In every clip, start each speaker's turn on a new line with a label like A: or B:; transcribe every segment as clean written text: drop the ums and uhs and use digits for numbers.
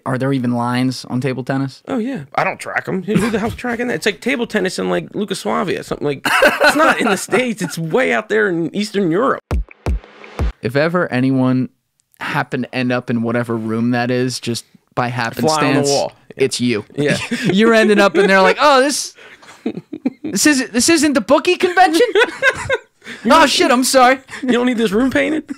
A: Are there even lines on table tennis?
B: Oh, yeah. I don't track them. Who the hell's tracking that? It's like table tennis in, like, Yugoslavia. Something like... It's not in the States. It's way out there in Eastern Europe.
A: If ever anyone happened to end up in whatever room that is, just by happenstance,
B: fly on the wall. Yeah.
A: It's you.
B: Yeah.
A: You're ending up in there like, oh, this isn't the bookie convention? Oh, shit, I'm sorry.
B: You don't need this room painted?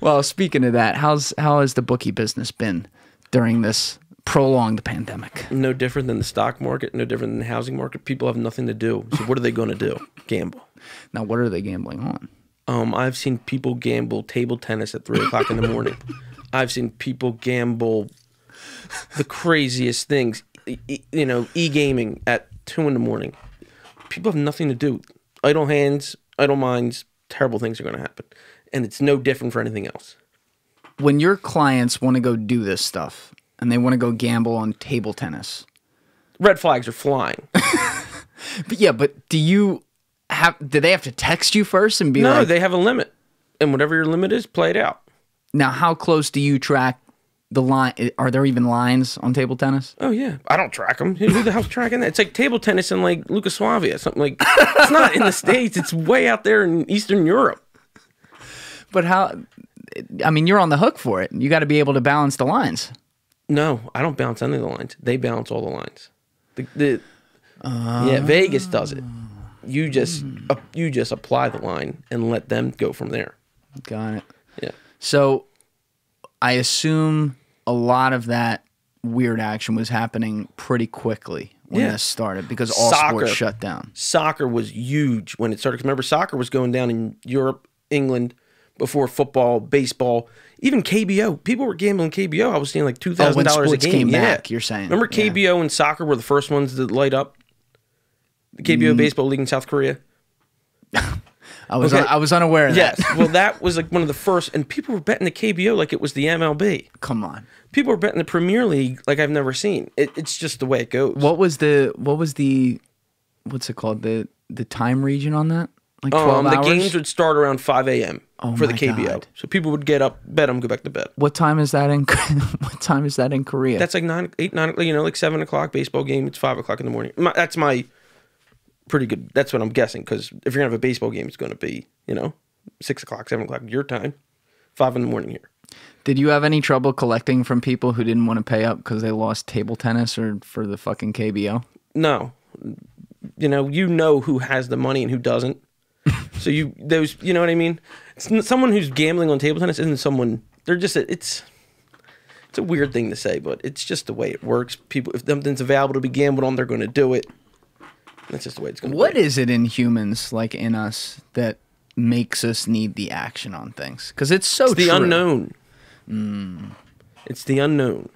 A: Well, speaking of that, how has the bookie business been during this prolonged pandemic?
B: No different than the stock market, no different than the housing market. People have nothing to do. So what are they going to do? Gamble.
A: Now, what are they gambling on?
B: I've seen people gamble table tennis at 3 o'clock in the morning. I've seen people gamble the craziest things, e-gaming at 2 in the morning. People have nothing to do. Idle hands, idle minds, terrible things are going to happen. And it's no different for anything else.
A: When your clients want to go do this stuff and they want to go gamble on table tennis,
B: red flags are flying.
A: but do they have to text you first and be like...
B: No, they have a limit. And whatever your limit is, play it out.
A: Now, how close do you track the line? Are there even lines on table tennis?
B: Oh, yeah. I don't track them. Who the hell's tracking that? It's like table tennis in, like, Yugoslavia. Something like... It's not in the States. It's way out there in Eastern Europe.
A: But how... I mean, you're on the hook for it. You got to be able to balance the lines.
B: No, I don't balance any of the lines. They balance all the lines. Yeah, Vegas does it. You just apply the line and let them go from there.
A: Got it.
B: Yeah.
A: So I assume a lot of that weird action was happening pretty quickly when this started because all sports shut down. Soccer
B: was huge when it started. 'Cause remember, soccer was going down in Europe, England, before football, baseball, even KBO. People were gambling KBO. I was seeing like $2,000 a game.
A: Came back, you're saying.
B: Remember KBO and soccer were the first ones to light up? The KBO Baseball League in South Korea?
A: I was unaware of that.
B: Yes. Well, that was like one of the first, and people were betting the KBO like it was the MLB.
A: Come on.
B: People were betting the Premier League like I've never seen. It's just the way it goes.
A: What was the what's it called? The time region on that? Like 12 hours?
B: The games would start around 5 a.m. for the KBO.
A: God.
B: So people would get up, bet them, go back to bed.
A: What time is that in what time is that in Korea?
B: That's like 9, like 7 o'clock baseball game. It's 5 o'clock in the morning. That's my pretty good. That's what I'm guessing, because if you're going to have a baseball game, it's going to be, 6 o'clock, 7 o'clock your time, 5 in the morning here.
A: Did you have any trouble collecting from people who didn't want to pay up because they lost table tennis or for the fucking KBO?
B: No. You know who has the money and who doesn't. So you know what I mean? Someone who's gambling on table tennis isn't someone, they're just, it's a weird thing to say, but it's just the way it works. People, if something's available to be gambled on, they're going to do it. That's just the way it's going to be.
A: What is it in humans, like in us, that makes us need the action on things? Because it's so
B: It's the unknown. It's the unknown.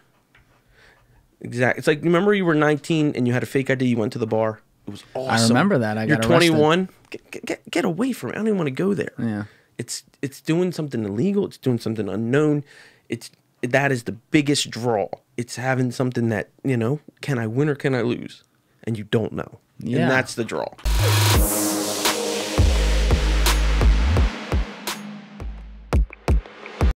B: Exactly. It's like, remember you were 19 and you had a fake ID, you went to the bar. It was awesome.
A: I remember that.
B: You're 21. Get away from it. I don't even want to go there.
A: Yeah.
B: It's doing something illegal. It's doing something unknown. That is the biggest draw. It's having something that, can I win or can I lose? And you don't know. Yeah. And that's the draw.